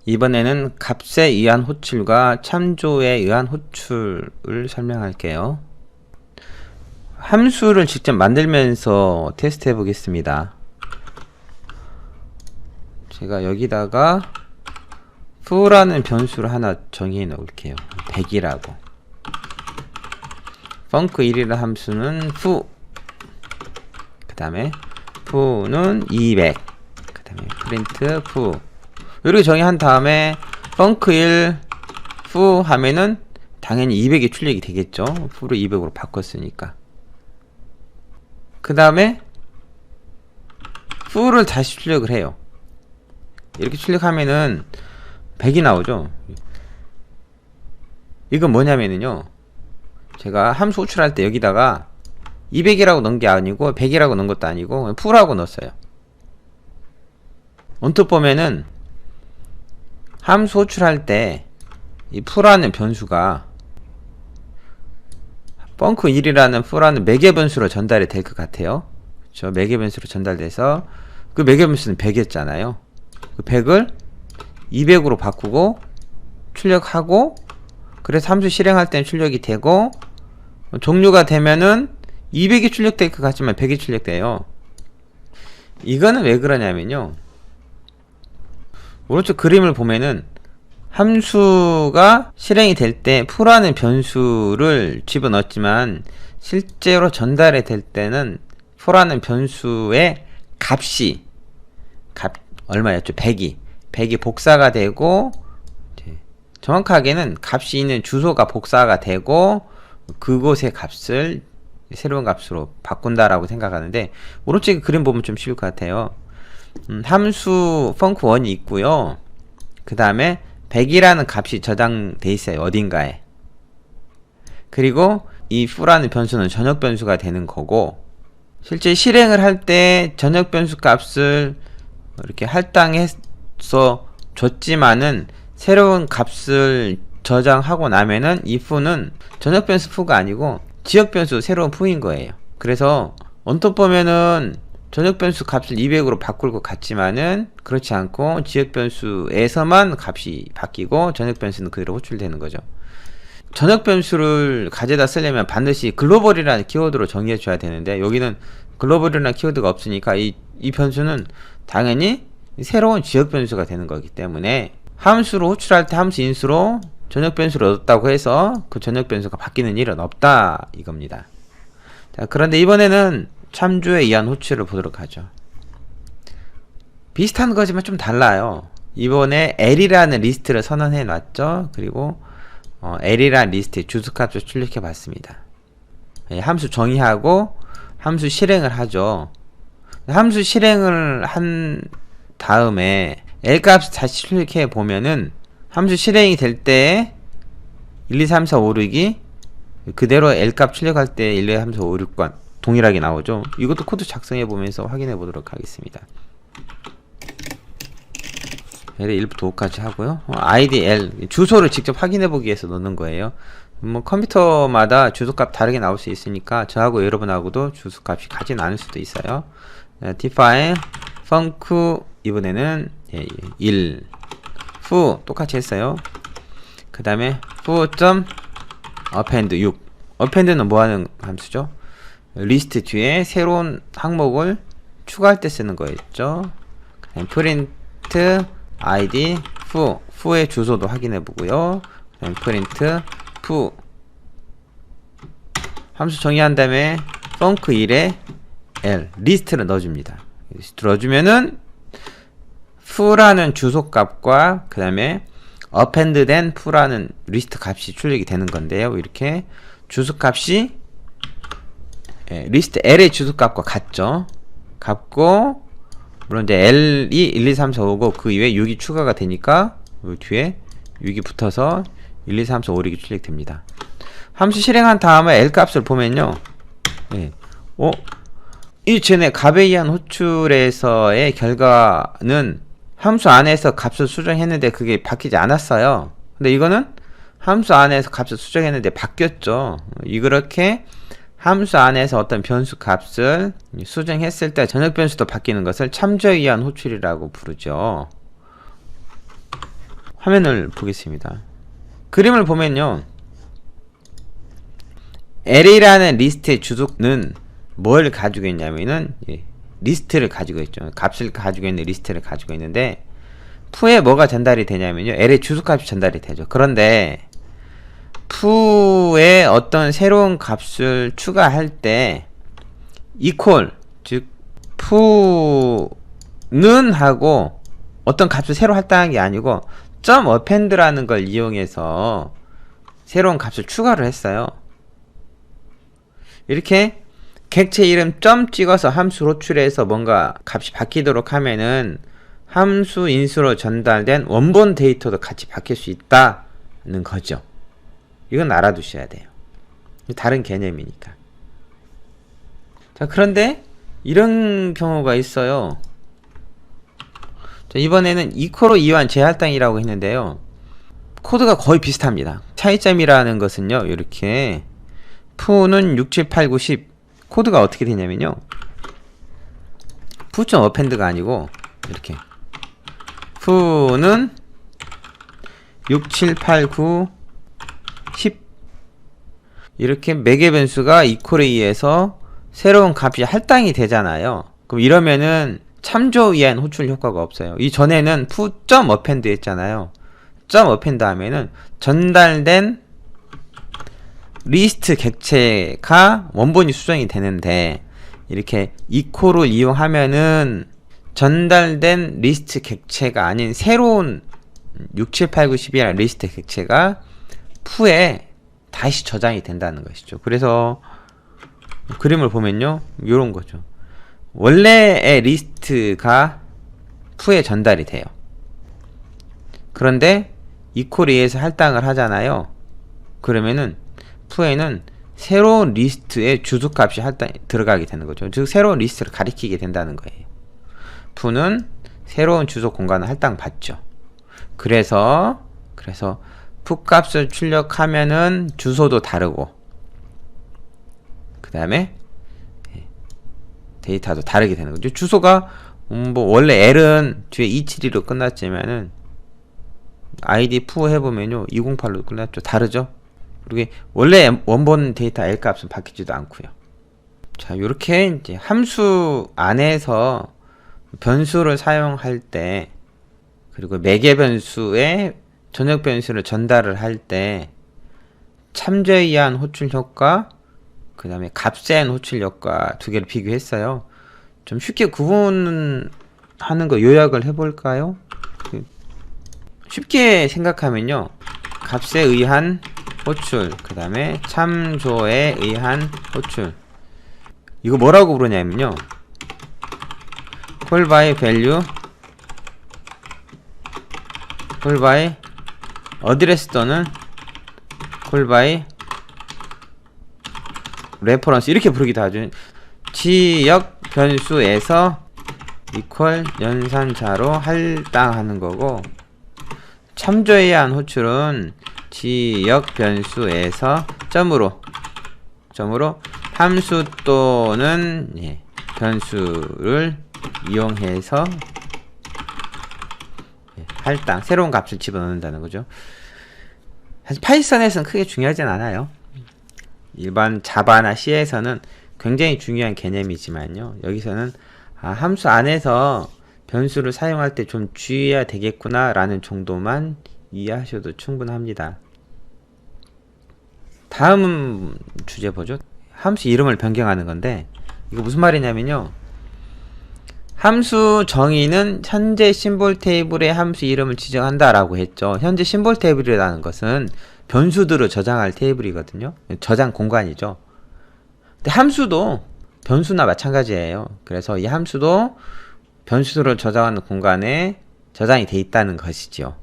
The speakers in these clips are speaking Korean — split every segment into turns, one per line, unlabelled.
이번에는 값에 의한 호출과 참조에 의한 호출을 설명할게요. 함수를 직접 만들면서 테스트 해 보겠습니다. 제가 여기다가 fu라는 변수를 하나 정의해 놓을게요. 100이라고. func1이라는 함수는 foo, 그 다음에 foo는 200, 그 다음에 print foo. 이렇게 정의한 다음에 func1 foo 하면은 당연히 200이 출력이 되겠죠. foo를 200으로 바꿨으니까. 그 다음에 foo를 다시 출력을 해요. 이렇게 출력하면은 100이 나오죠. 이건 뭐냐면은요, 제가 함수 호출할 때 여기다가 200이라고 넣은 게 아니고 100이라고 넣은 것도 아니고 foo라고 넣었어요. 언뜻 보면은 함수 호출할 때 이 foo라는 변수가 func1이라는 foo라는 매개 변수로 전달이 될 것 같아요. 그렇죠? 매개 변수로 전달돼서 그 매개 변수는 100이었잖아요. 그 100을 200으로 바꾸고 출력하고, 그래서 함수 실행할 때는 출력이 되고, 종료가 되면은 200이 출력될 것 같지만 100이 출력돼요. 이거는 왜 그러냐면요, 오른쪽 그림을 보면은 함수가 실행이 될 때 foo라는 변수를 집어넣었지만 실제로 전달이 될 때는 foo라는 변수의 값이 얼마였죠? 100이 복사가 되고, 정확하게는 값이 있는 주소가 복사가 되고 그곳의 값을 새로운 값으로 바꾼다라고 생각하는데, 오른쪽에 그림 보면 좀 쉬울 것 같아요. 함수 func1이 있고요. 그 다음에 100이라는 값이 저장돼 있어요, 어딘가에. 그리고 이 foo라는 변수는 전역 변수가 되는 거고, 실제 실행을 할 때 전역 변수 값을 이렇게 할당해서 줬지만은 새로운 값을 저장하고 나면은 이 foo는 전역 변수 foo가 아니고 지역 변수 새로운 foo인 거예요. 그래서 언뜻 보면은 전역 변수 값을 200으로 바꿀 것 같지만은 그렇지 않고 지역 변수에서만 값이 바뀌고 전역 변수는 그대로 호출되는 거죠. 전역 변수를 가져다 쓰려면 반드시 글로벌이라는 키워드로 정의해 줘야 되는데, 여기는 글로벌이라는 키워드가 없으니까 이 변수는 당연히 새로운 지역 변수가 되는 거기 때문에 함수로 호출할 때 함수 인수로 전역 변수를 얻었다고 해서 그 전역 변수가 바뀌는 일은 없다, 이겁니다. 자, 그런데 이번에는 참조에 의한 호출을 보도록 하죠. 비슷한 거지만 좀 달라요. 이번에 L이라는 리스트를 선언해 놨죠. 그리고 L이라는 리스트에 주소값을 출력해 봤습니다. 함수 정의하고 함수 실행을 하죠. 함수 실행을 한 다음에 L값을 다시 출력해 보면은 함수 실행이 될 때 1, 2, 3, 4, 5, 6이 그대로 L값 출력할 때 1, 2, 3, 4, 5, 6과 동일하게 나오죠. 이것도 코드 작성해 보면서 확인해 보도록 하겠습니다. L의 1부터 5까지 하고요. id L 주소를 직접 확인해 보기 위해서 넣는 거예요. 뭐 컴퓨터마다 주소값 다르게 나올 수 있으니까 저하고 여러분하고도 주소값이 같진 않을 수도 있어요. define func 이번에는 1 foo 똑같이 했어요. 그 다음에 foo.append 6. append는 뭐하는 함수죠? 리스트 뒤에 새로운 항목을 추가할 때 쓰는 거였죠. 그 다음에 print id foo, foo의 주소도 확인해 보고요. 그 다음에 print foo 함수 정의한 다음에 func1에 l 리스트를 넣어줍니다. 리스트 넣어주면은 foo라는 주소값과 그 다음에 append 된 foo라는 리스트 값이 출력이 되는 건데요. 이렇게 주소값이 리스트 L의 주소값과 같죠. 같고, 물론 이제 L이 1, 2, 3, 4, 5고 그 이외에 6이 추가가 되니까 그 뒤에 6이 붙어서 1, 2, 3, 4, 5, 6이 출력됩니다. 함수 실행한 다음에 L 값을 보면요, 이 전에 값에 의한 호출에서의 결과는 함수 안에서 값을 수정했는데 그게 바뀌지 않았어요. 근데 이거는 함수 안에서 값을 수정했는데 바뀌었죠. 이렇게 함수 안에서 어떤 변수 값을 수정했을 때 전역 변수도 바뀌는 것을 참조에 의한 호출이라고 부르죠. 화면을 보겠습니다. 그림을 보면요, array라는 리스트의 주소는 뭘 가지고 있냐면은 리스트를 가지고 있죠. 값을 가지고 있는 리스트를 가지고 있는데, 푸에 뭐가 전달이 되냐면요, array 주소값이 전달이 되죠. 그런데 푸에 어떤 새로운 값을 추가할 때 equal, 즉 푸는 하고 어떤 값을 새로 할당한 게 아니고 append라는 걸 이용해서 새로운 값을 추가를 했어요. 이렇게 객체 이름 점 찍어서 함수 호출해서 뭔가 값이 바뀌도록 하면은 함수 인수로 전달된 원본 데이터도 같이 바뀔 수 있다는 거죠. 이건 알아두셔야 돼요. 다른 개념이니까. 자, 그런데 이런 경우가 있어요. 자, 이번에는 equal로 이완 재할당이라고 했는데요, 코드가 거의 비슷합니다. 차이점이라는 것은요, 이렇게 푸는 6, 7, 8, 9, 10 코드가 어떻게 되냐면요, 푸.append가 아니고 이렇게 푸는 6, 7, 8, 9, 10 이렇게 매개 변수가 equal에 의해서 새로운 값이 할당이 되잖아요. 그럼 이러면은 참조에 의한 호출 효과가 없어요. 이 전에는 푸.append 했잖아요. .append 하면은 전달된 리스트 객체가 원본이 수정이 되는데, 이렇게 equal을 이용하면은 전달된 리스트 객체가 아닌 새로운 6, 7, 8, 9, 10이라는 리스트 객체가 푸에 다시 저장이 된다는 것이죠. 그래서 그림을 보면요, 요런 거죠. 원래의 리스트가 푸에 전달이 돼요. 그런데 equal에 의해서 할당을 하잖아요. 그러면은 푸에는 새로운 리스트의 주소값이 들어가게 되는 거죠. 즉 새로운 리스트를 가리키게 된다는 거예요. 푸는 새로운 주소 공간을 할당받죠. 그래서 푸 값을 출력하면은 주소도 다르고, 그 다음에 데이터도 다르게 되는 거죠. 주소가 뭐 원래 L은 뒤에 272로 끝났지만은 id 푸 해보면요 208로 끝났죠. 다르죠. 그리고 원래 원본 데이터 L 값은 바뀌지도 않고요. 자, 요렇게 이제 함수 안에서 변수를 사용할 때, 그리고 매개 변수에 전역 변수를 전달을 할 때 참조에 의한 호출 효과, 그 다음에 값에 의한 호출 효과 두 개를 비교했어요. 좀 쉽게 구분하는 거 요약을 해볼까요? 쉽게 생각하면요, 값에 의한 호출, 그 다음에 참조에 의한 호출, 이거 뭐라고 부르냐면요, call by value, call by address 또는 call by reference 이렇게 부르기도 하죠. 지역 변수에서 equal 연산자로 할당하는 거고, 참조에 의한 호출은 지역 변수에서 점으로 함수 또는 변수를 이용해서 할당, 새로운 값을 집어넣는다는 거죠. 사실 파이썬에서는 크게 중요하진 않아요. 일반 자바나 C에서는 굉장히 중요한 개념이지만요, 여기서는 함수 안에서 변수를 사용할 때 좀 주의해야 되겠구나 라는 정도만 이해하셔도 충분합니다. 다음 주제 보죠. 함수 이름을 변경하는 건데, 이거 무슨 말이냐면요, 함수 정의는 현재 심볼 테이블의 함수 이름을 지정한다 라고 했죠. 현재 심볼 테이블이라는 것은 변수들을 저장할 테이블이거든요. 저장 공간이죠. 근데 함수도 변수나 마찬가지예요. 그래서 이 함수도 변수들을 저장하는 공간에 저장이 돼 있다는 것이죠.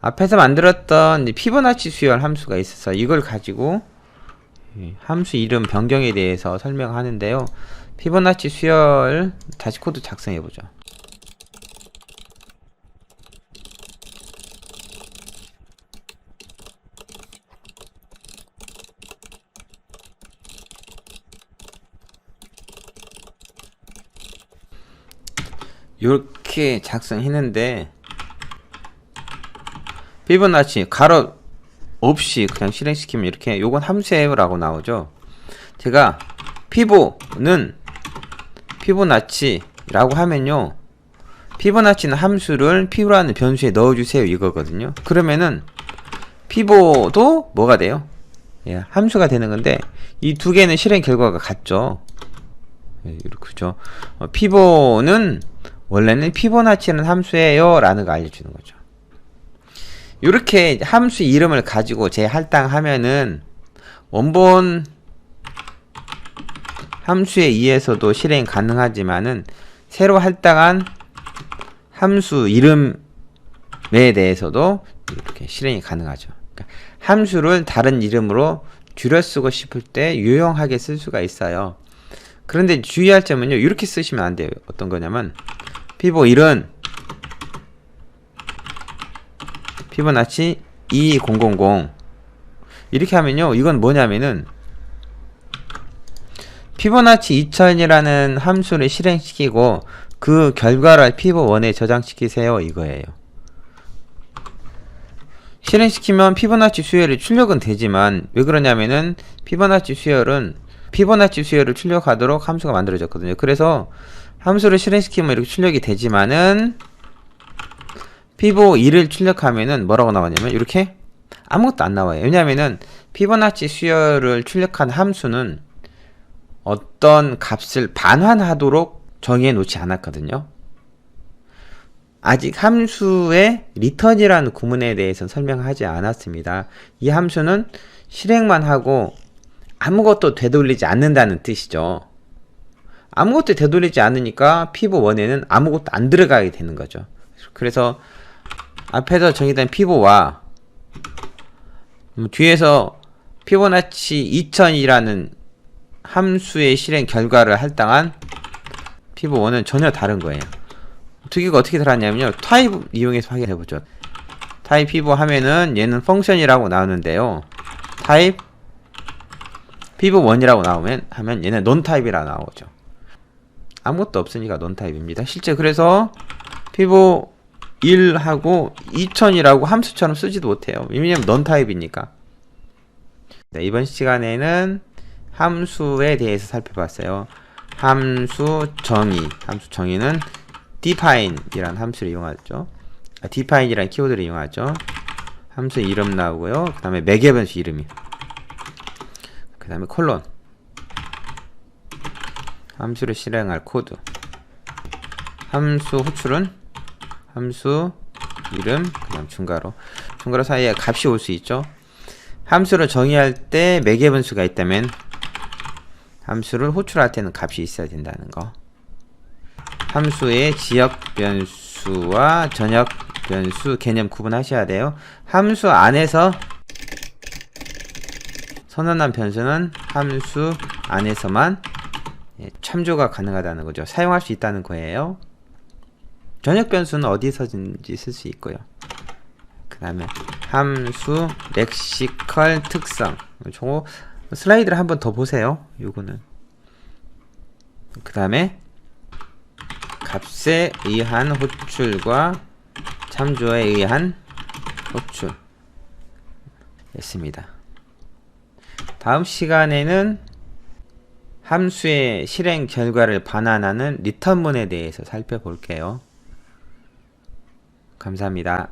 앞에서 만들었던 피보나치 수열 함수가 있어서 이걸 가지고 함수 이름 변경에 대해서 설명하는데요. 피보나치 수열 다시 코드 작성해 보죠. 이렇게 작성했는데 피보나치 가로 없이 그냥 실행시키면 이렇게 요건 함수예요 라고 나오죠. 제가 피보는 피보나치 라고 하면요, 피보나치는 함수를 피보라는 변수에 넣어주세요 이거거든요. 그러면은 피보도 뭐가 돼요? 예, 함수가 되는 건데 이 두 개는 실행 결과가 같죠. 예, 이렇게 그죠. 피보는 원래는 피보나치는 함수예요 라는 거 알려주는 거죠. 이렇게 함수 이름을 가지고 재할당하면은 원본 함수에 의해서도 실행 가능하지만은 새로 할당한 함수 이름에 대해서도 이렇게 실행이 가능하죠. 그러니까 함수를 다른 이름으로 줄여 쓰고 싶을 때 유용하게 쓸 수가 있어요. 그런데 주의할 점은요, 이렇게 쓰시면 안 돼요. 어떤 거냐면 피보 1은 피보나치 2000 이렇게 하면요, 이건 뭐냐면은 피보나치 2000이라는 함수를 실행시키고 그 결과를 피보1에 저장시키세요 이거예요. 실행시키면 피보나치 수열이 출력은 되지만 왜 그러냐면은 피보나치 수열을 출력하도록 함수가 만들어졌거든요. 그래서 함수를 실행시키면 이렇게 출력이 되지만은 피보2를 출력하면은 뭐라고 나오냐면 이렇게 아무것도 안 나와요. 왜냐면은 피보나치 수열을 출력한 함수는 어떤 값을 반환하도록 정해 놓지 않았거든요. 아직 함수의 return이라는 구문에 대해서 설명하지 않았습니다. 이 함수는 실행만 하고 아무것도 되돌리지 않는다는 뜻이죠. 아무것도 되돌리지 않으니까 피보1에는 아무것도 안 들어가게 되는 거죠. 그래서 앞에서 정의된 피보와 뒤에서 피보나치 2000이라는 함수의 실행 결과를 할당한 피보1은 전혀 다른 거예요. 두 개가 어떻게 달랐냐면요, 타입 이용해서 확인해보죠. 타입 피보 하면은 얘는 펑션이라고 나오는데요, 타입 피보1이라고 하면 얘는 논타입이라고 나오죠. 아무것도 없으니까 논타입입니다. 실제 그래서 피보 1하고 2000이라고 함수처럼 쓰지도 못해요. 왜냐면 논타입이니까. 네, 이번 시간에는 함수에 대해서 살펴봤어요. 함수 정의는 define 이라는 함수를 이용하죠. define이라는 키워드를 이용하죠. 함수 이름 나오고요. 그 다음에 매개 변수 이름이, 그 다음에 콜론, 함수를 실행할 코드, 함수 호출은 함수 이름, 그 다음 중괄호 사이에 값이 올 수 있죠. 함수를 정의할 때 매개 변수가 있다면 함수를 호출할 때는 값이 있어야 된다는 거. 함수의 지역 변수와 전역 변수 개념 구분하셔야 돼요. 함수 안에서 선언한 변수는 함수 안에서만 참조가 가능하다는 거죠. 사용할 수 있다는 거예요. 전역 변수는 어디서든지 쓸 수 있고요. 그 다음에 함수 렉시컬 특성, 저거 슬라이드를 한번 더 보세요. 요거는 그 다음에 값에 의한 호출과 참조에 의한 호출 했습니다. 다음 시간에는 함수의 실행 결과를 반환하는 리턴문에 대해서 살펴볼게요. 감사합니다.